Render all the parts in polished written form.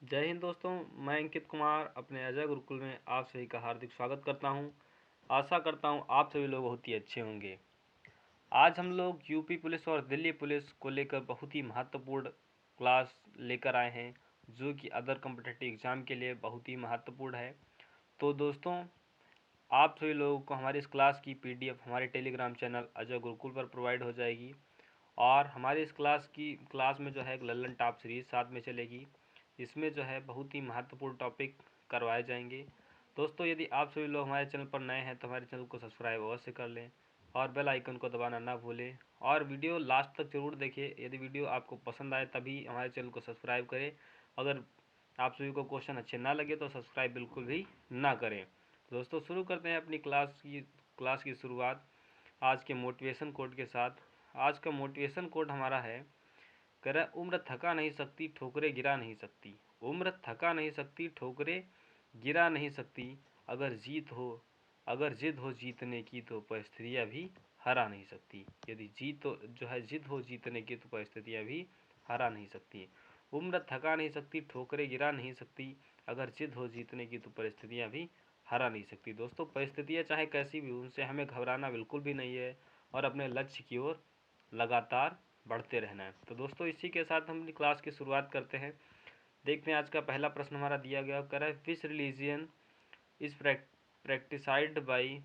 जय हिंद दोस्तों। मैं अंकित कुमार अपने अजय गुरुकुल में आप सभी का हार्दिक स्वागत करता हूं। आशा करता हूं आप सभी लोग बहुत ही अच्छे होंगे। आज हम लोग यूपी पुलिस और दिल्ली पुलिस को लेकर बहुत ही महत्वपूर्ण क्लास लेकर आए हैं, जो कि अदर कॉम्पिटिटिव एग्ज़ाम के लिए बहुत ही महत्वपूर्ण है। तो दोस्तों, आप सभी लोगों को हमारी इस क्लास की पीडीएफ हमारे टेलीग्राम चैनल अजय गुरुकुल पर प्रोवाइड हो जाएगी। और हमारी इस क्लास में जो है एक लल्लन टॉप सीरीज साथ में चलेगी। इसमें जो है बहुत ही महत्वपूर्ण टॉपिक करवाए जाएंगे। दोस्तों, यदि आप सभी लोग हमारे चैनल पर नए हैं तो हमारे चैनल को सब्सक्राइब अवश्य कर लें और बेल आइकन को दबाना ना भूलें। और वीडियो लास्ट तक जरूर देखें। यदि वीडियो आपको पसंद आए तभी हमारे चैनल को सब्सक्राइब करें। अगर आप सभी को क्वेश्चन अच्छे ना लगे तो सब्सक्राइब बिल्कुल भी ना करें। दोस्तों, शुरू करते हैं अपनी क्लास की शुरुआत आज के मोटिवेशन कोट के साथ। आज का मोटिवेशन कोट हमारा है, कह रहा है, उम्र थका नहीं सकती, ठोकरें गिरा नहीं सकती। उम्र थका नहीं सकती, ठोकरें गिरा नहीं सकती। अगर जिद हो जीतने की तो परिस्थितियाँ भी हरा नहीं सकती। यदि जिद हो जीतने की तो परिस्थितियाँ भी हरा नहीं सकती। उम्र थका नहीं सकती, ठोकरें गिरा नहीं सकती। अगर जिद हो जीतने की तो परिस्थितियाँ भी हरा नहीं सकती। दोस्तों, परिस्थितियाँ चाहे कैसी भी उनसे हमें घबराना बिल्कुल भी नहीं है और अपने लक्ष्य की ओर लगातार बढ़ते रहना है। तो दोस्तों, इसी के साथ हम अपनी क्लास की शुरुआत करते हैं। देखते हैं आज का पहला प्रश्न हमारा दिया गया, कह रहा है, which religion is practised by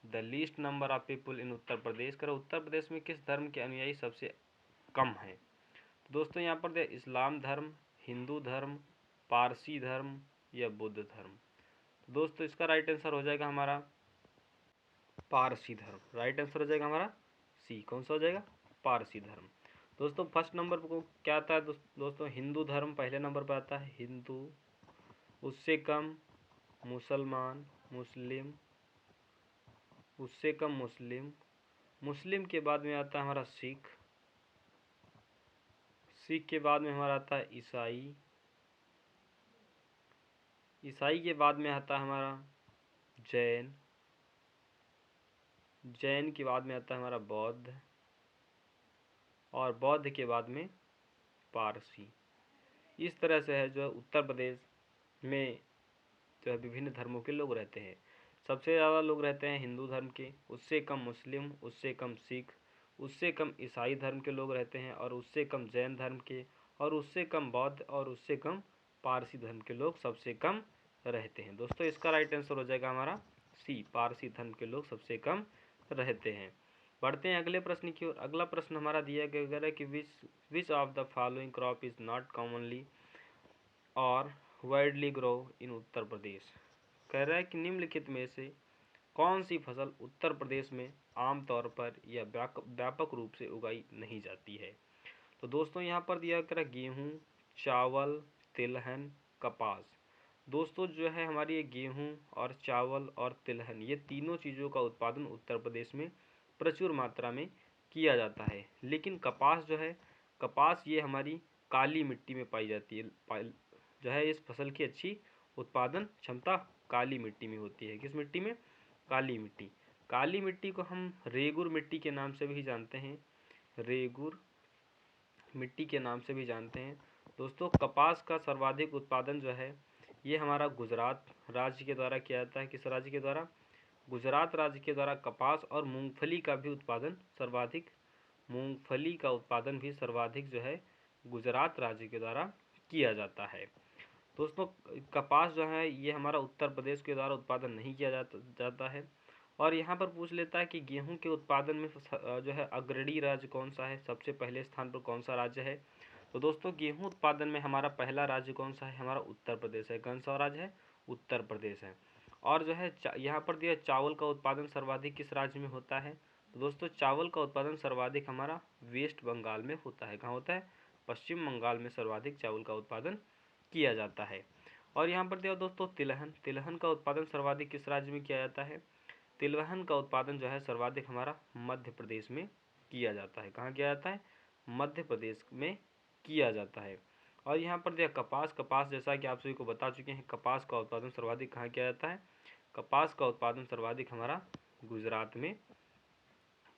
the least number of people in Uttar Pradesh. कह रहा है, उत्तर प्रदेश में किस धर्म के अनुयायी सबसे कम है। तो दोस्तों, यहाँ पर इस्लाम धर्म, हिंदू धर्म, पारसी धर्म या बुद्ध धर्म। तो दोस्तों, इसका राइट आंसर हो जाएगा हमारा पारसी धर्म। राइट आंसर हो जाएगा हमारा सी। कौन सा हो जाएगा? पारसी धर्म। दोस्तों, फर्स्ट नंबर पर क्या आता है? दोस्तों, हिंदू धर्म पहले नंबर पर आता है, हिंदू। उससे कम मुसलमान, मुस्लिम। उससे कम मुस्लिम। मुस्लिम के बाद में आता है हमारा सिख। सिख के बाद में हमारा आता है ईसाई। ईसाई के बाद में आता है हमारा जैन। जैन के बाद में आता है हमारा बौद्ध। और बौद्ध के बाद में पारसी। इस तरह से है जो है उत्तर प्रदेश में जो है विभिन्न धर्मों के लोग रहते हैं। सबसे ज़्यादा लोग रहते हैं हिंदू धर्म के, उससे कम मुस्लिम, उससे कम सिख, उससे कम ईसाई धर्म के लोग रहते हैं, और उससे कम जैन धर्म के, और उससे कम बौद्ध, और उससे कम पारसी धर्म के लोग सबसे कम रहते हैं। दोस्तों, इसका राइट आंसर हो जाएगा हमारा सी। पारसी धर्म के लोग सबसे कम रहते हैं। बढ़ते हैं अगले प्रश्न की ओर। अगला प्रश्न हमारा दिया गया है कि which of the following crop is not commonly और widely grow in Uttar Pradesh. कह रहा है कि निम्नलिखित में से कौन सी फसल उत्तर प्रदेश में आमतौर पर या व्यापक रूप से उगाई नहीं जाती है। तो दोस्तों, यहाँ पर दिया गया गेहूँ, चावल, तिलहन, कपास। दोस्तों, जो है हमारी ये गेहूँ और चावल और तिलहन, ये तीनों चीज़ों का उत्पादन उत्तर प्रदेश में प्रचुर मात्रा में किया जाता है। लेकिन कपास जो है, कपास ये हमारी काली मिट्टी में पाई जाती है। जो है इस फसल की अच्छी उत्पादन क्षमता काली मिट्टी में होती है। किस मिट्टी में? काली मिट्टी। काली मिट्टी को हम रेगुर मिट्टी के नाम से भी जानते हैं। रेगुर मिट्टी के नाम से भी जानते हैं। दोस्तों, कपास का सर्वाधिक उत्पादन जो है ये हमारा गुजरात राज्य के द्वारा किया जाता है। किस राज्य के द्वारा? गुजरात राज्य के द्वारा कपास और मूंगफली का भी उत्पादन सर्वाधिक, मूंगफली का उत्पादन भी सर्वाधिक जो है गुजरात राज्य के द्वारा किया जाता है। दोस्तों, कपास जो है ये हमारा उत्तर प्रदेश के द्वारा उत्पादन नहीं किया जाता है। और यहाँ पर पूछ लेता है कि गेहूं के उत्पादन में जो है अग्रणी राज्य कौन सा है, सबसे पहले स्थान पर कौन सा राज्य है। तो दोस्तों, गेहूं उत्पादन में हमारा पहला राज्य कौन सा है? हमारा उत्तर प्रदेश है। कौन सा राज्य है? उत्तर प्रदेश है। और जो है यहाँ पर दिया चावल का उत्पादन सर्वाधिक किस राज्य में होता है। तो दोस्तों, चावल का उत्पादन सर्वाधिक हमारा वेस्ट बंगाल में होता है। कहाँ होता है? पश्चिम बंगाल में सर्वाधिक चावल का उत्पादन किया जाता है। और यहाँ पर दिया दोस्तों तिलहन। तिलहन का उत्पादन सर्वाधिक किस राज्य में किया जाता है? तिलहन का उत्पादन जो है सर्वाधिक हमारा मध्य प्रदेश में किया जाता है। कहाँ किया जाता है? मध्य प्रदेश में किया जाता है। और यहाँ पर दिया कपास। कपास जैसा कि आप सभी को बता चुके हैं, कपास का उत्पादन सर्वाधिक कहाँ किया जाता है? कपास का उत्पादन सर्वाधिक हमारा गुजरात में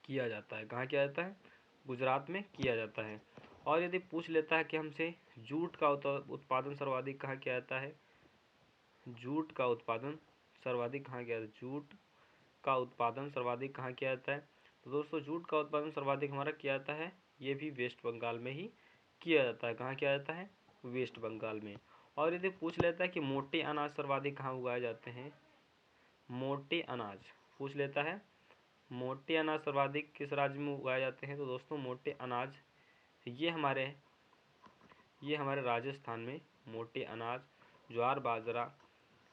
किया जाता है। कहाँ किया जाता है? गुजरात में किया जाता है। और यदि पूछ लेता है कि हमसे जूट का उत्पादन सर्वाधिक कहाँ किया जाता है, जूट का उत्पादन सर्वाधिक कहाँ किया जाता है, जूट का उत्पादन सर्वाधिक कहाँ किया जाता है, तो दोस्तों जूट का उत्पादन सर्वाधिक हमारा किया जाता है, ये भी वेस्ट बंगाल में ही किया जाता है। कहाँ किया जाता है, वेस्ट बंगाल में। और यदि पूछ लेता है कि मोटे अनाज सर्वाधिक कहाँ उगाए जाते हैं, मोटे अनाज पूछ लेता है, मोटे अनाज सर्वाधिक किस राज्य में उगाए जाते हैं, तो दोस्तों मोटे अनाज ये हमारे राजस्थान में मोटे अनाज, ज्वार बाजरा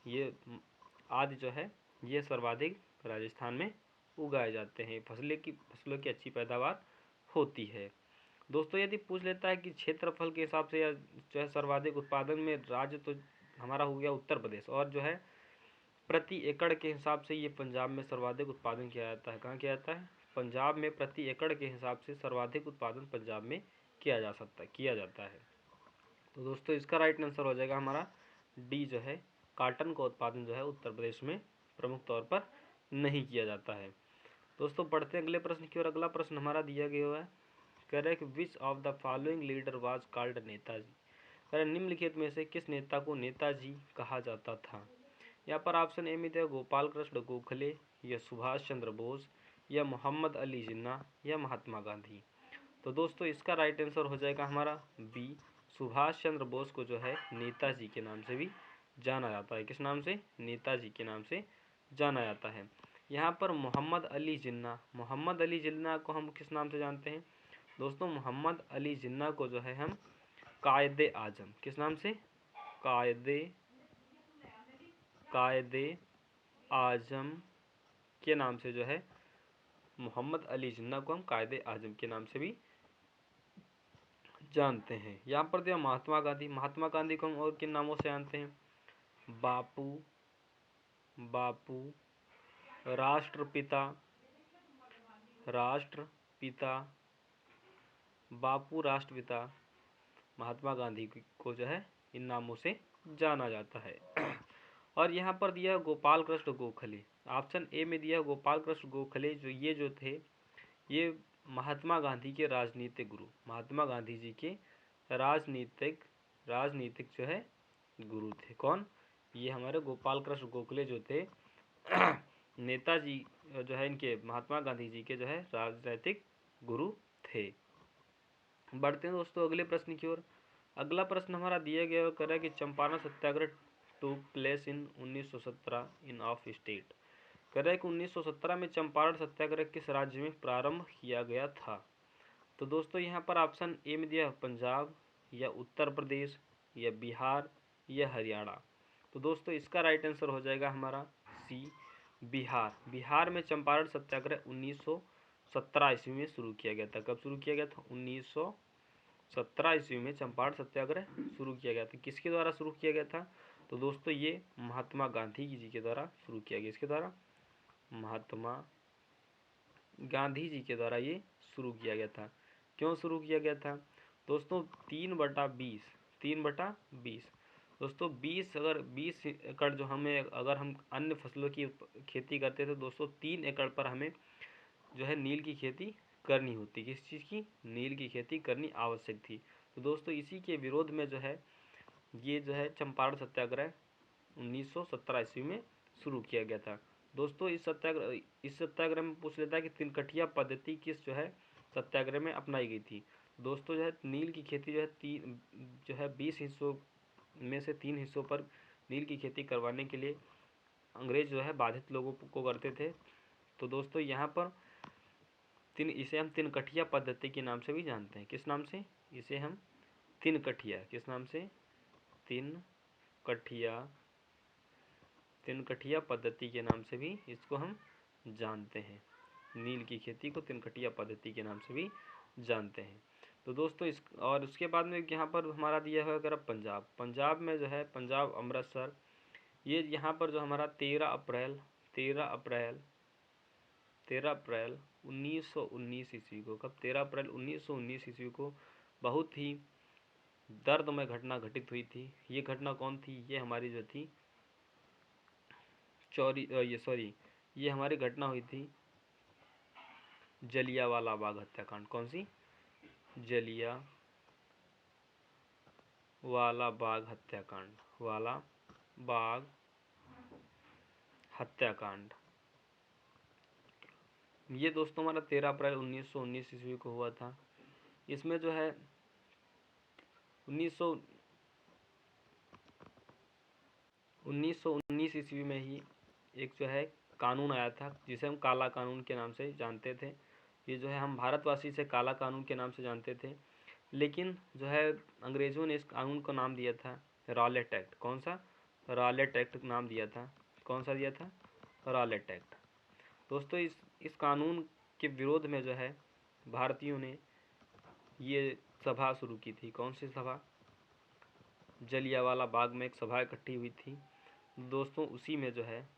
ये आदि जो है ये सर्वाधिक राजस्थान में उगाए जाते हैं। फसलों की अच्छी पैदावार होती है। दोस्तों यदि पूछ लेता है कि क्षेत्रफल के हिसाब से या जो है सर्वाधिक उत्पादन में राज्य, तो हमारा हो गया उत्तर प्रदेश। और जो है प्रति एकड़ के हिसाब से ये पंजाब में सर्वाधिक उत्पादन किया जाता है। कहाँ किया जाता है, पंजाब में प्रति एकड़ के हिसाब से सर्वाधिक उत्पादन पंजाब में किया जाता है। तो दोस्तों इसका राइट आंसर हो जाएगा हमारा डी जो है, कॉटन का उत्पादन जो है उत्तर प्रदेश में प्रमुख तौर पर नहीं किया जाता है। दोस्तों पढ़ते हैं अगले प्रश्न की ओर। अगला प्रश्न हमारा दिया गया है, कह रहे हैं कि which of the following leader was called Netaji. कह रहे निम्नलिखित में से किस नेता को नेताजी कहा जाता था। यहाँ पर ऑप्शन ए में दिया गोपाल कृष्ण गोखले, या सुभाष चंद्र बोस, या मोहम्मद अली जिन्ना, या महात्मा गांधी। तो दोस्तों इसका राइट आंसर हो जाएगा हमारा बी, सुभाष चंद्र बोस को जो है नेताजी के नाम से भी जाना जाता है। किस नाम से, नेताजी के नाम से जाना जाता है। यहाँ पर मोहम्मद अली जिन्ना को हम किस नाम से जानते हैं, दोस्तों मोहम्मद अली जिन्ना को जो है हम कायदे आजम, किस नाम से, कायदे आजम के नाम से जो है मोहम्मद अली जिन्ना को हम कायदे आजम के नाम से भी जानते हैं। यहाँ पर दिया महात्मा गांधी को हम और किन नामों से जानते हैं, बापू, राष्ट्रपिता, महात्मा गांधी को जो है इन नामों से जाना जाता है। और यहाँ पर दिया गोपाल कृष्ण गोखले, ऑप्शन ए में दिया गोपाल कृष्ण गोखले, जो थे ये महात्मा गांधी के राजनीतिक गुरु, महात्मा गांधी जी के राजनीतिक जो है गुरु थे। कौन, ये हमारे गोपाल कृष्ण गोखले जो थे नेताजी जो है इनके महात्मा गांधी जी के जो है राजनीतिक गुरु थे। बढ़ते हैं दोस्तों अगले प्रश्न की ओर। अगला प्रश्न हमारा दिया गया कर रहा है कि Champaran Satyagraha took place in 1917 in of state. कह रहा है कि 1917 में चंपारण सत्याग्रह किस राज्य में प्रारंभ किया गया था। तो दोस्तों यहाँ पर ऑप्शन ए में दिया पंजाब, या उत्तर प्रदेश, या बिहार, या हरियाणा। तो दोस्तों इसका राइट आंसर हो जाएगा हमारा सी, बिहार में चंपारण सत्याग्रह 1917 ईस्वी में शुरू किया गया था। कब शुरू किया गया था, 1917 ईस्वी में चंपारण सत्याग्रह शुरू किया गया था। किसके द्वारा शुरू किया गया था, तो दोस्तों ये महात्मा गांधी जी के द्वारा शुरू किया गया। इसके द्वारा, महात्मा गांधी जी के द्वारा ये शुरू किया गया था। क्यों शुरू किया गया था, दोस्तों 3/20 दोस्तों 20 एकड़ जो हमें, अगर हम अन्य फसलों की खेती करते थे दोस्तों, 3 एकड़ पर हमें जो है नील की खेती करनी होती। किस चीज़ की, नील की खेती करनी आवश्यक थी। तो दोस्तों इसी के विरोध में जो है ये जो है चंपारण सत्याग्रह 1917 ईस्वी में शुरू किया गया था। दोस्तों इस सत्याग्रह में पूछ लेता है कि तिनकठिया पद्धति किस जो है सत्याग्रह में अपनाई गई थी। दोस्तों जो है नील की खेती जो है 20 हिस्सों में से 3 हिस्सों पर नील की खेती करवाने के लिए अंग्रेज जो है बाधित लोगों को करते थे। तो दोस्तों यहाँ पर इसे हम तिनकठिया पद्धति के नाम से भी जानते हैं। किस नाम से, इसे हम तिनकठिया, किस नाम से, तिनकठिया पद्धति के नाम से भी इसको हम जानते हैं। नील की खेती को तिनकठिया पद्धति के नाम से भी जानते हैं। तो दोस्तों और उसके बाद में यहाँ पर हमारा दिया है अगर पंजाब में जो है पंजाब अमृतसर, ये यहाँ पर जो हमारा 13 अप्रैल 1919 ईस्वी को, कब, 13 अप्रैल 1919 ईस्वी को बहुत ही दर्दमय घटना घटित हुई थी। ये घटना कौन थी, ये हमारी जो थी ये हमारी घटना हुई थी जलियांवाला बाग हत्याकांड। कौन सी, वाला बाग हत्याकांड, वाला बाग हत्याकांड, ये दोस्तों हमारा 13 अप्रैल 1919 ईस्वी को हुआ था। इसमें जो है 1919 ईस्वी में ही एक जो है कानून आया था जिसे हम काला कानून के नाम से जानते थे। ये जो है हम भारतवासी इसे काला कानून के नाम से जानते थे, लेकिन जो है अंग्रेज़ों ने इस कानून को नाम दिया था रॉलेट एक्ट। कौन सा? रॉलेट एक्ट नाम दिया था। कौन सा दिया था? Rowlatt act. दोस्तों इस कानून के विरोध में जो है भारतीयों ने ये सभा शुरू की थी। कौन सी सभा? जलियांवाला बाग में एक सभा इकट्ठी हुई थी दोस्तों। उसी में जो है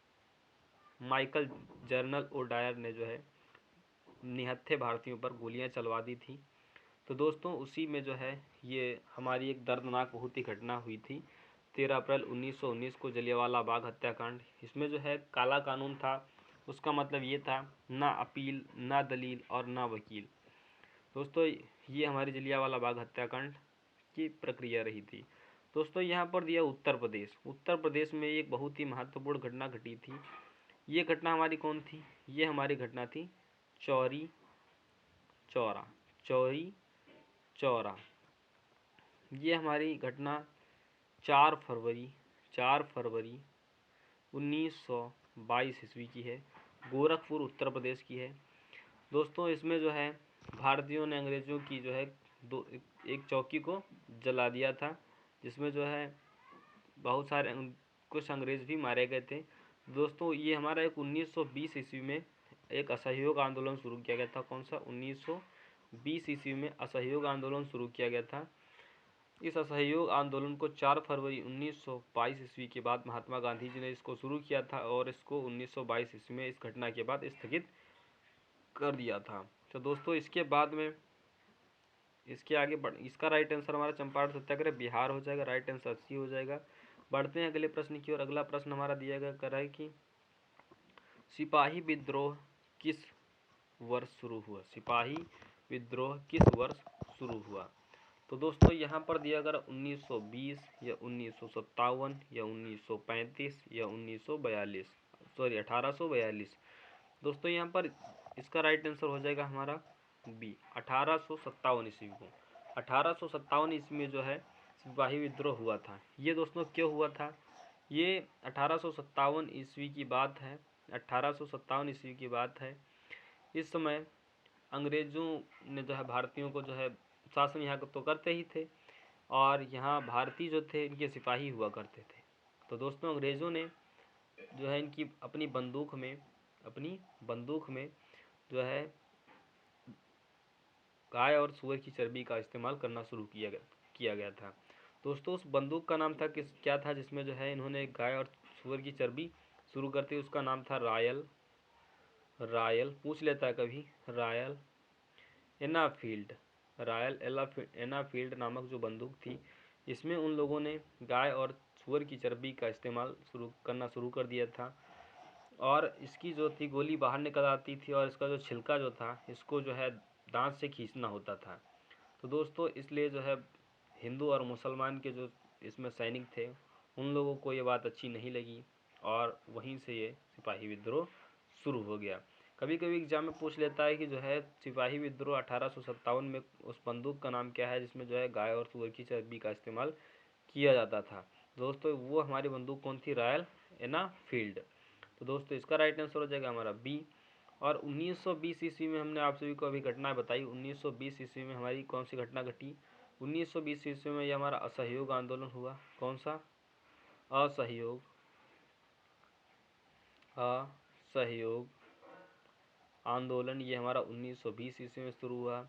माइकल जर्नल ओडायर ने जो है निहत्थे भारतीयों पर गोलियां चलवा दी थी। तो दोस्तों उसी में जो है ये हमारी एक दर्दनाक बहुत ही घटना हुई थी 13 अप्रैल 1919 को, जलियांवाला बाग हत्याकांड। इसमें जो है काला कानून था, उसका मतलब ये था ना अपील, ना दलील और ना वकील। दोस्तों ये हमारी जलियांवाला बाग हत्याकांड की प्रक्रिया रही थी। दोस्तों यहाँ पर दिया उत्तर प्रदेश। उत्तर प्रदेश में एक बहुत ही महत्वपूर्ण घटना घटी थी। ये घटना हमारी कौन थी? ये हमारी घटना थी चौरी चौरा। चौरी चौरा, ये हमारी घटना 4 फरवरी 1922 ईस्वी की है। गोरखपुर उत्तर प्रदेश की है। दोस्तों इसमें जो है भारतीयों ने अंग्रेज़ों की जो है एक चौकी को जला दिया था, जिसमें जो है बहुत सारे कुछ अंग्रेज़ भी मारे गए थे। दोस्तों ये हमारा एक 1920 ईस्वी में एक असहयोग आंदोलन शुरू किया गया था। कौन सा? 1920 ईस्वी में असहयोग आंदोलन शुरू किया गया था। इस असहयोग आंदोलन को 4 फरवरी 1922 ईस्वी के बाद महात्मा गांधी जी ने इसको शुरू किया था और इसको 1922 ईस्वी में इस घटना के बाद स्थगित कर दिया था। तो दोस्तों इसके बाद में इसके आगे इसका राइट आंसर हमारा चंपारण सत्याग्रह बिहार हो जाएगा। राइट आंसर सी हो जाएगा। बढ़ते हैं अगले प्रश्न की ओर। अगला प्रश्न हमारा दिया गया कर रहा है कि सिपाही विद्रोह किस वर्ष शुरू हुआ? सिपाही विद्रोह किस वर्ष शुरू हुआ? तो दोस्तों यहाँ पर दिया अगर 1920 या 1957 या 1935 या 1942, सॉरी 1842। दोस्तों यहाँ पर इसका राइट आंसर हो जाएगा हमारा बी, 1857 ईस्वी को। 1857 ईस्वी में जो है सिपाही विद्रोह हुआ था। ये दोस्तों क्यों हुआ था? ये 1857 ईस्वी की बात है। 1857 ईस्वी की बात है। इस समय अंग्रेज़ों ने जो है भारतीयों को जो है शासन यहाँ तो करते ही थे, और यहाँ भारतीय जो थे इनके सिपाही हुआ करते थे। तो दोस्तों अंग्रेज़ों ने जो है इनकी अपनी बंदूक में जो है गाय और सूअर की चर्बी का इस्तेमाल करना शुरू किया गया था। दोस्तों उस बंदूक का नाम था क्या था जिसमें जो है इन्होंने गाय और सूअर की चर्बी शुरू करते, उसका नाम था रॉयल पूछ लेता है कभी, रॉयल एनफील्ड। रॉयल एनफील्ड नामक जो बंदूक थी, इसमें उन लोगों ने गाय और सूअर की चर्बी का इस्तेमाल करना शुरू कर दिया था, और इसकी जो थी गोली बाहर निकल आती थी, और इसका जो छिलका जो था इसको जो है दांत से खींचना होता था। तो दोस्तों इसलिए जो है हिंदू और मुसलमान के जो इसमें सैनिक थे उन लोगों को ये बात अच्छी नहीं लगी, और वहीं से ये सिपाही विद्रोह शुरू हो गया। कभी कभी एग्जाम में पूछ लेता है कि जो है सिपाही विद्रोह 1857 में उस बंदूक का नाम क्या है जिसमें जो है गाय और सूअर की चर्बी का इस्तेमाल किया जाता था। दोस्तों वो हमारी बंदूक कौन थी? Royal Enfield. तो दोस्तों इसका राइट आंसर हो जाएगा हमारा बी। और 1920 ईस्वी में हमने आप सभी को अभी घटना बताई। 1920 ईस्वी में हमारी कौन सी घटना घटी? 1920 ईस्वी में ये हमारा असहयोग आंदोलन हुआ। कौन सा? असहयोग आंदोलन, ये हमारा 1920 ईस्वी में शुरू हुआ।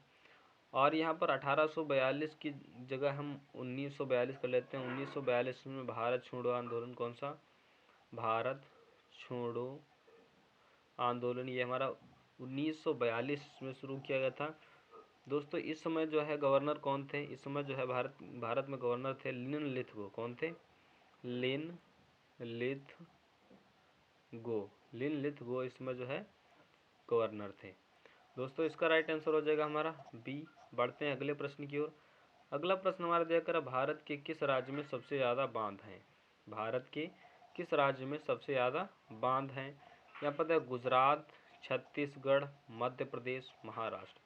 और यहाँ पर 1842 की जगह हम 1942 कर लेते हैं। 1942 में भारत छोड़ो आंदोलन। कौन सा? भारत छोड़ो आंदोलन, ये हमारा 1942 में शुरू किया गया था। दोस्तों इस समय जो है गवर्नर कौन थे? इस समय जो है भारत में गवर्नर थे लिन लिथगो। कौन थे? लिन लिथगो इस समय जो है गवर्नर थे। दोस्तों इसका राइट आंसर हो जाएगा हमारा बी। बढ़ते हैं अगले प्रश्न की ओर। अगला प्रश्न हमारा दिया कर भारत के किस राज्य में सबसे ज़्यादा बांध हैं। भारत के किस राज्य में सबसे ज़्यादा बांध हैं। यहाँ पर है गुजरात, छत्तीसगढ़, मध्य प्रदेश, महाराष्ट्र।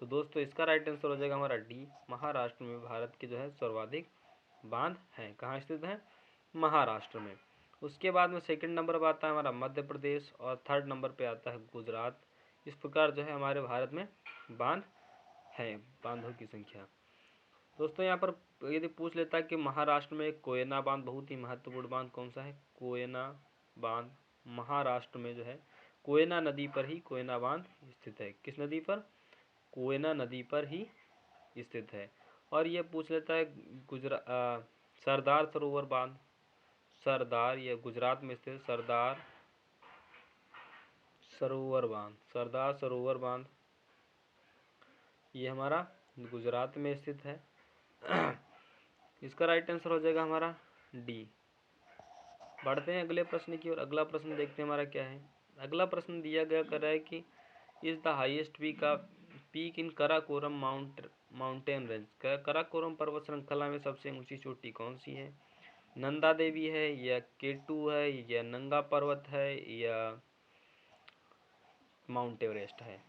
तो दोस्तों इसका राइट आंसर हो जाएगा हमारा डी, महाराष्ट्र में भारत के जो है सर्वाधिक बांध हैं। कहाँ स्थित हैं, महाराष्ट्र में। उसके बाद में सेकंड नंबर पर आता है हमारा मध्य प्रदेश और थर्ड नंबर पे आता है गुजरात। इस प्रकार जो है हमारे भारत में बांध हैं, बांधों की संख्या। दोस्तों यहाँ पर यदि पूछ लेता है कि महाराष्ट्र में कोयना बांध बहुत ही महत्वपूर्ण बांध कौन सा है, कोयना बांध महाराष्ट्र में जो है कोयना नदी पर ही कोयना बांध स्थित है। किस नदी पर, कोयना नदी पर ही स्थित है। और ये पूछ लेता है सरदार सरोवर बांध, सरदार, ये गुजरात में स्थित सरदार सरोवर बांध, सरदार सरोवर बांध ये हमारा गुजरात में स्थित है। इसका राइट आंसर हो जाएगा हमारा डी। बढ़ते हैं अगले प्रश्न की ओर। अगला प्रश्न देखते हैं हमारा क्या है। अगला प्रश्न दिया गया कर रहा है कि is the highest peak in Karakoram mountain range. Karakoram पर्वत श्रृंखला में सबसे ऊंची चोटी कौन सी है। नंदा देवी है, या केटू है, या नंगा पर्वत है, या माउंट एवरेस्ट है।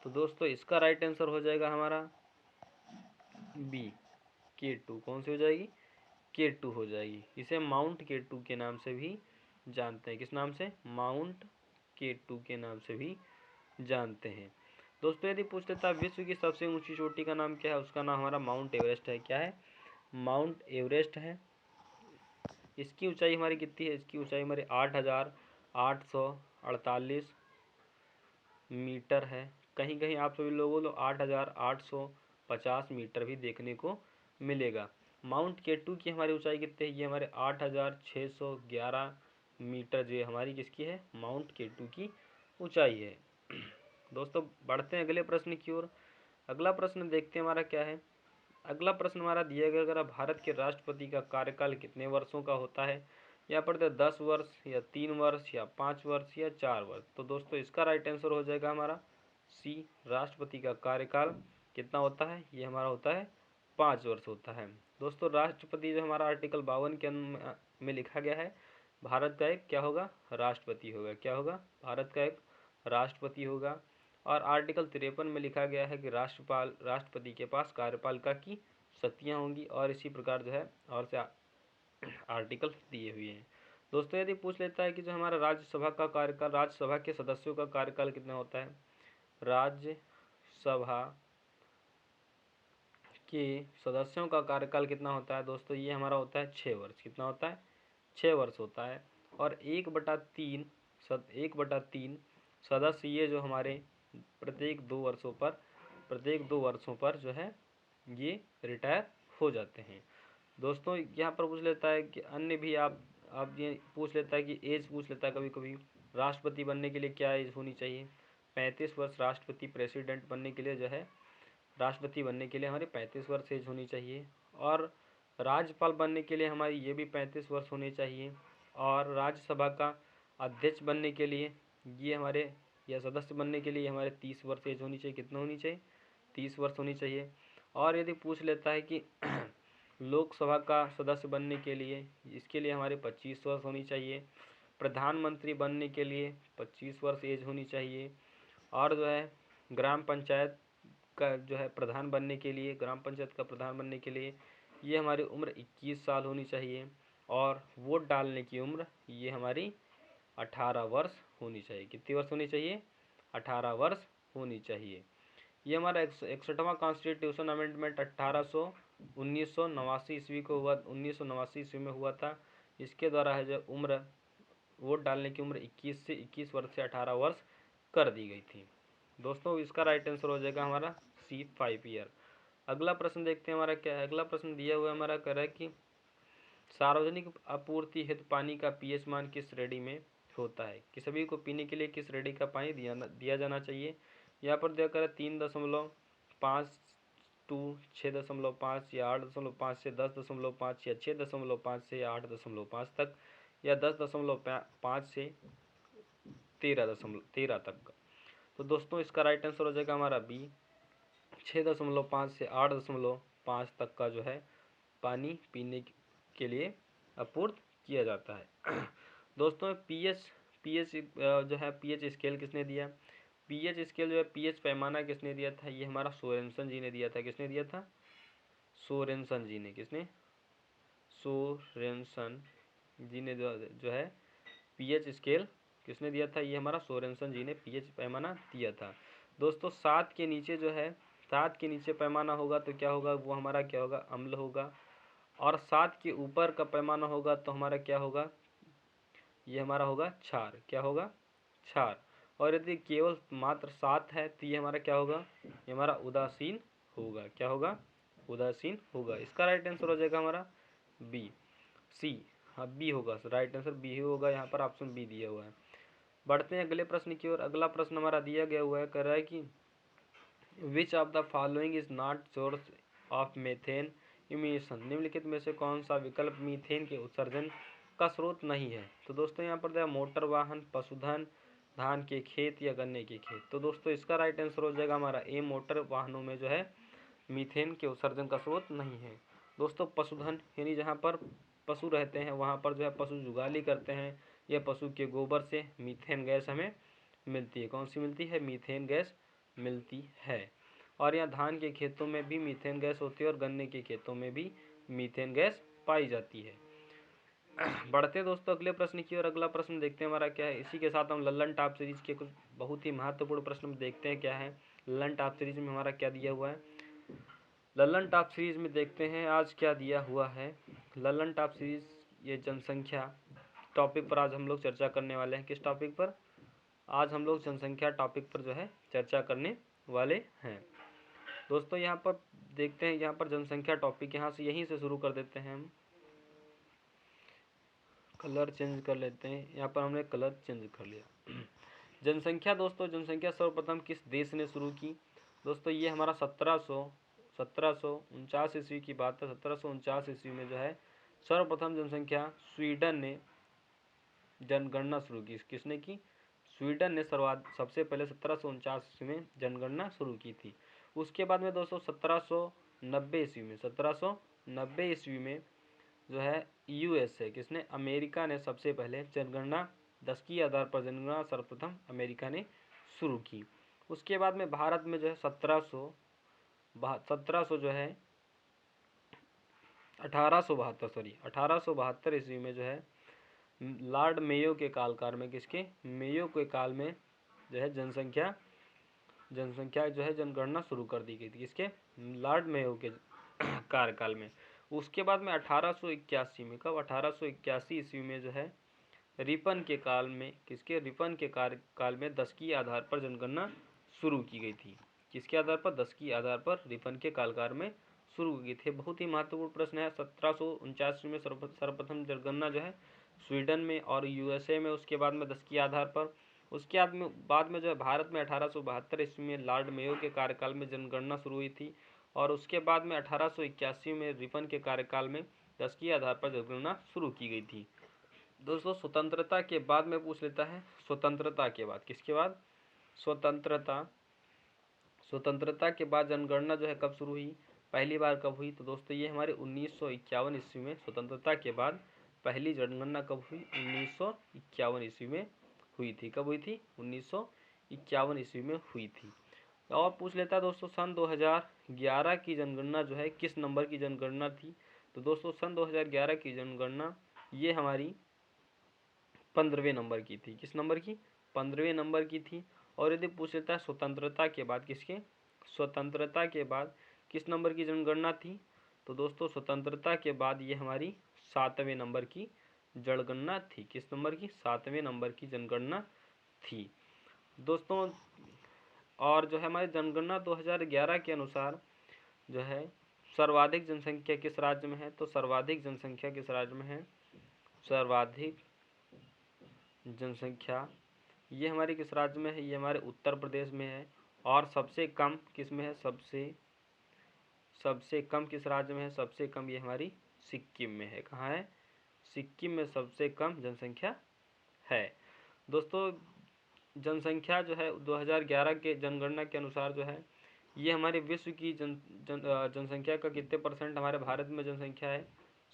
तो दोस्तों इसका राइट आंसर हो जाएगा हमारा बी, केटू। कौन सी हो जाएगी, केटू हो जाएगी। इसे माउंट केटू के नाम से भी जानते हैं। किस नाम से, माउंट केटू के नाम से भी जानते हैं। दोस्तों यदि पूछ लेता है विश्व की सबसे ऊंची चोटी का नाम क्या है, उसका नाम हमारा माउंट एवरेस्ट है। क्या है, माउंट एवरेस्ट है। इसकी ऊंचाई हमारी कितनी है, इसकी ऊंचाई हमारी 8,848 मीटर है। कहीं कहीं आप सभी लोगों को 8,850 मीटर भी देखने को मिलेगा। माउंट केटू की हमारी ऊंचाई कितनी है, ये हमारे 8,611 मीटर जो हमारी किसकी है, माउंट केटू की ऊंचाई है। दोस्तों बढ़ते हैं अगले प्रश्न की ओर। अगला प्रश्न देखते हैं हमारा क्या है। अगला प्रश्न हमारा दिया गया अगर भारत के राष्ट्रपति का कार्यकाल कितने वर्षों का होता है। यहाँ पर 10 वर्ष, या 3 वर्ष, या 5 वर्ष, या 4 वर्ष। तो दोस्तों इसका राइट आंसर हो जाएगा हमारा सी, राष्ट्रपति का कार्यकाल कितना होता है, ये हमारा होता है 5 वर्ष होता है। दोस्तों राष्ट्रपति जो हमारा आर्टिकल 52 के में लिखा गया है, भारत का एक क्या होगा, राष्ट्रपति होगा। क्या होगा, भारत का एक राष्ट्रपति होगा। और आर्टिकल 53 में लिखा गया है कि राष्ट्रपति के पास कार्यपालिका की शक्तियाँ होंगी। और इसी प्रकार जो है और से आर्टिकल दिए हुए हैं। दोस्तों यदि पूछ लेता है कि जो हमारा राज्यसभा का कार्यकाल, राज्यसभा के सदस्यों का कार्यकाल कितना होता है। राज्यसभा के सदस्यों का कार्यकाल कितना होता है दोस्तों, ये हमारा होता है 6 वर्ष। कितना होता है, 6 वर्ष होता है। और 1/3 सदस्य ये जो हमारे प्रत्येक 2 वर्षों पर जो है ये रिटायर हो जाते हैं। दोस्तों यहाँ पर पूछ लेता है कि अन्य भी आप ये पूछ लेता है कि एज पूछ लेता है कभी कभी, राष्ट्रपति बनने के लिए क्या एज होनी चाहिए। 35 वर्ष राष्ट्रपति प्रेसिडेंट बनने के लिए जो है, राष्ट्रपति बनने के लिए हमारी 35 वर्ष एज होनी चाहिए। और राज्यपाल बनने के लिए हमारी ये भी 35 वर्ष होने चाहिए। और राज्यसभा का अध्यक्ष बनने के लिए ये हमारे, या सदस्य बनने के लिए हमारे 30 वर्ष एज होनी चाहिए। कितना होनी चाहिए, 30 वर्ष होनी चाहिए। और यदि पूछ लेता है कि लोकसभा का सदस्य बनने के लिए, इसके लिए हमारे 25 वर्ष होनी चाहिए। प्रधानमंत्री बनने के लिए 25 वर्ष एज होनी चाहिए। और जो है ग्राम पंचायत का जो है प्रधान बनने के लिए, ग्राम पंचायत का प्रधान बनने के लिए ये हमारी उम्र 21 साल होनी चाहिए। और वोट डालने की उम्र ये हमारी 18 वर्ष होनी चाहिए। कितनी वर्ष होनी चाहिए, 18 वर्ष होनी चाहिए। ये हमारा 61वां कॉन्स्टिट्यूशन अमेंडमेंट 1989 ईस्वी को हुआ, 1989 ईस्वी में हुआ था। इसके द्वारा है जो उम्र, वोट डालने की उम्र 21 वर्ष से 18 वर्ष कर दी गई थी। दोस्तों इसका राइट आंसर हो जाएगा हमारा सी, 5 ईयर। अगला प्रश्न देखते हैं हमारा क्या है। अगला प्रश्न दिया हुआ हमारा कह रहा है कि सार्वजनिक आपूर्ति हेतु पानी का पीएच मान किस श्रेणी में होता है, कि सभी को पीने के लिए किस श्रेणी का पानी दिया जाना चाहिए। यहाँ पर दिया कर 3.5 टू 6.5, या 8.5 से 10.5, या 6.5 से 8.5 तक, या 10.5 से 13 तक। तो दोस्तों इसका राइट आंसर हो जाएगा हमारा बी, 6.5 से 8.5 5 तक का जो है पानी पीने के लिए आपूर्ति किया जाता है। दोस्तों पीएच जो है पीएच स्केल किसने दिया? पीएच स्केल जो है पीएच पैमाना किसने दिया था? ये हमारा सोरेनसन जी ने दिया था। किसने दिया था? सोरेनसन जी ने। किसने? सोरेनसन जी ने जो है पीएच स्केल किसने दिया था? ये हमारा सोरेनसन जी ने पीएच पैमाना दिया था। दोस्तों 7 के नीचे जो है 7 के नीचे पैमाना होगा तो क्या होगा? वो हमारा क्या होगा? अम्ल होगा। और 7 के ऊपर का पैमाना होगा तो हमारा क्या होगा? ये हमारा होगा क्षार। क्या होगा? क्षार। और यदि केवल मात्र 7 है तो ये हमारा क्या होगा? ये हमारा उदासीन होगा। क्या होगा? उदासीन होगा। इसका राइट आंसर हो जाएगा हमारा बी, सी। हाँ बी होगा, राइट आंसर बी ही होगा। यहाँ पर ऑप्शन बी दिया हुआ है। बढ़ते हैं अगले प्रश्न की ओर। अगला प्रश्न हमारा दिया गया हुआ है, कह रहा है कि which of the following is not source of methane emission. निम्नलिखित में से कौन सा विकल्प मीथेन के उत्सर्जन का स्रोत नहीं है? तो दोस्तों यहाँ पर दिया मोटर वाहन, पशुधन, धान के खेत या गन्ने के खेत। तो दोस्तों इसका राइट आंसर हो जाएगा हमारा ए, मोटर वाहनों में जो है मीथेन के उत्सर्जन का स्रोत नहीं है। दोस्तों पशुधन यानी जहाँ पर पशु रहते हैं वहाँ पर जो है पशु जुगाली करते हैं या पशु के गोबर से मीथेन गैस हमें मिलती है। कौन सी मिलती है? मीथेन गैस मिलती है। और यहाँ धान के खेतों में भी मीथेन गैस होती है और गन्ने के खेतों में भी मीथेन गैस पाई जाती है। बढ़ते दोस्तों अगले प्रश्न की और। अगला प्रश्न देखते हैं हमारा क्या है। इसी के साथ हम लल्लन टॉप सीरीज के कुछ बहुत ही महत्वपूर्ण प्रश्न देखते हैं क्या है। लल्लन टॉप सीरीज में हमारा क्या दिया हुआ है? लल्लन टॉप सीरीज में देखते हैं आज क्या दिया हुआ है। लल्लन टॉप सीरीज ये जनसंख्या टॉपिक पर आज हम लोग चर्चा करने वाले हैं। किस टॉपिक पर? आज हम लोग जनसंख्या टॉपिक पर जो है चर्चा करने वाले हैं। दोस्तों यहाँ पर देखते हैं, यहाँ पर जनसंख्या टॉपिक यहाँ से यहीं से शुरू कर देते हैं हम। कलर चेंज कर लेते हैं। यहाँ पर हमने कलर चेंज कर लिया। जनसंख्या दोस्तों, जनसंख्या सर्वप्रथम किस देश ने शुरू की? दोस्तों ये हमारा 1749 ईस्वी की बात है। 1749 ईस्वी में जो है सर्वप्रथम जनसंख्या स्वीडन ने जनगणना शुरू की। किसने की? स्वीडन ने सबसे पहले 1749 ईस्वी में जनगणना शुरू की थी। उसके बाद में दोस्तों 1790 ईस्वी में जो है यूएसए किसने? अमेरिका ने सबसे पहले जनगणना 10 की आधार पर जनगणना सर्वप्रथम अमेरिका ने शुरू की। उसके बाद में भारत में जो है 1700 जो है 1872 ईस्वी में जो है लॉर्ड मेयो के काल में, किसके? मेयो के काल में जो है जनसंख्या जो है जनगणना शुरू कर दी गई थी। किसके? लॉर्ड मेयो के कार्यकाल में। उसके बाद में 1881 में, कब? 1881 ईस्वी में जो है रिपन के काल में, किसके? रिपन के कार्यकाल में 10 की आधार पर जनगणना शुरू की गई थी। किसके आधार पर? 10 की आधार पर रिपन के कालकाल में शुरू की थे। बहुत ही महत्वपूर्ण प्रश्न है। 1749 में सर्वप्रथम जनगणना जो है स्वीडन में और यूएसए में, उसके बाद में 10 की आधार पर। उसके बाद में जो है भारत में 1872 ईस्वी में लॉर्ड मेयो के कार्यकाल में जनगणना शुरू हुई थी। और उसके बाद में 1881 में रिपन के कार्यकाल में 10 की आधार पर जनगणना शुरू की गई थी। दोस्तों स्वतंत्रता के बाद में पूछ लेता है, स्वतंत्रता के बाद, किसके बाद? स्वतंत्रता के बाद जनगणना जो है कब शुरू हुई? पहली बार कब हुई? तो दोस्तों ये हमारे 1951 ईस्वी में स्वतंत्रता के बाद पहली जनगणना कब हुई? 1951 ईस्वी में हुई थी। कब हुई थी? 1951 ईस्वी में हुई थी। और पूछ लेता है दोस्तों सन 2011 की जनगणना जो है किस नंबर की जनगणना थी? तो दोस्तों सन 2011 की जनगणना ये हमारी 15वें नंबर की थी। किस नंबर की? 15वें नंबर की थी। और यदि पूछ लेता है स्वतंत्रता के बाद, किसके? स्वतंत्रता के बाद किस नंबर की जनगणना थी? तो दोस्तों स्वतंत्रता के बाद ये हमारी 7वें नंबर की जनगणना थी। किस नंबर की? 7वें नंबर की जनगणना थी दोस्तों। और जो है हमारी जनगणना 2011 के अनुसार जो है सर्वाधिक जनसंख्या किस राज्य में है? तो सर्वाधिक जनसंख्या किस राज्य में है? सर्वाधिक जनसंख्या ये हमारी किस राज्य में है? ये हमारे उत्तर प्रदेश में है। और सबसे कम किस में है? सबसे कम किस राज्य में है? सबसे कम ये हमारी सिक्किम में है। कहाँ है? सिक्किम में सबसे कम जनसंख्या है। दोस्तों जनसंख्या जो है 2011 के जनगणना के अनुसार जो है ये हमारे विश्व की जनसंख्या का कितने परसेंट हमारे भारत में जनसंख्या है?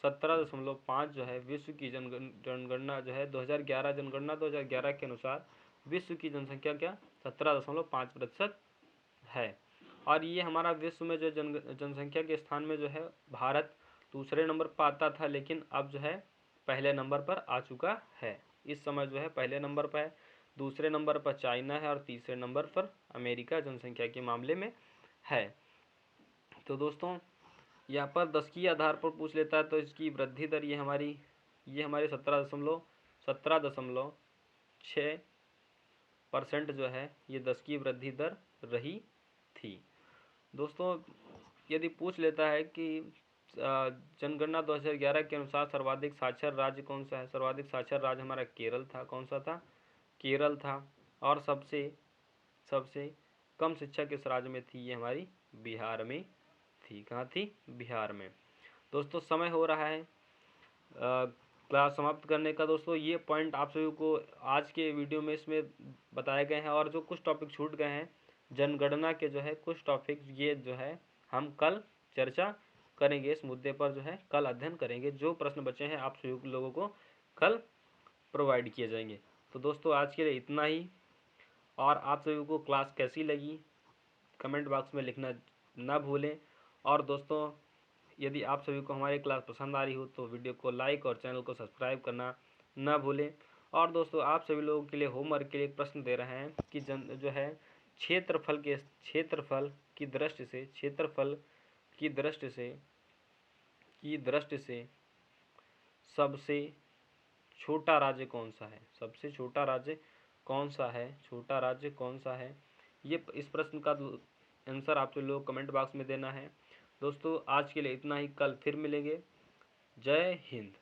17.5 जो है विश्व की जनगणना जो है 2011 जनगणना 2011 के अनुसार विश्व की जनसंख्या क्या 17.5% है। और ये हमारा विश्व में जो जनसंख्या के स्थान में जो है भारत दूसरे नंबर पर आता था, लेकिन अब जो है पहले नंबर पर आ चुका है। इस समय जो है पहले नंबर पर है, दूसरे नंबर पर चाइना है और तीसरे नंबर पर अमेरिका जनसंख्या के मामले में है। तो दोस्तों यहाँ पर 10 के आधार पर पूछ लेता है तो इसकी वृद्धि दर ये हमारी 17.6% जो है ये 10 की वृद्धि दर रही थी। दोस्तों यदि पूछ लेता है कि जनगणना 2011 के अनुसार सर्वाधिक साक्षर राज्य कौन सा है? सर्वाधिक साक्षर राज्य हमारा केरल था। कौन सा था? केरल था। और सबसे कम शिक्षा किस राज्य में थी? ये हमारी बिहार में थी। कहाँ थी? बिहार में। दोस्तों समय हो रहा है क्लास समाप्त करने का। दोस्तों ये पॉइंट आप सभी को आज के वीडियो में इसमें बताए गए हैं, और जो कुछ टॉपिक छूट गए हैं जनगणना के जो है कुछ टॉपिक ये जो है हम कल चर्चा करेंगे। इस मुद्दे पर जो है कल अध्ययन करेंगे। जो प्रश्न बचे हैं आप सभी लोगों को कल प्रोवाइड किए जाएंगे। तो दोस्तों आज के लिए इतना ही, और आप सभी को क्लास कैसी लगी कमेंट बॉक्स में लिखना ना भूलें। और दोस्तों यदि आप सभी को हमारी क्लास पसंद आ रही हो तो वीडियो को लाइक और चैनल को सब्सक्राइब करना ना भूलें। और दोस्तों आप सभी लोगों के लिए होमवर्क के लिए एक प्रश्न दे रहे हैं कि जो है क्षेत्रफल की दृष्टि से सबसे छोटा राज्य कौन सा है? सबसे छोटा राज्य कौन सा है? छोटा राज्य कौन सा है? ये इस प्रश्न का आंसर आप लोग कमेंट बॉक्स में देना है। दोस्तों आज के लिए इतना ही, कल फिर मिलेंगे। जय हिंद।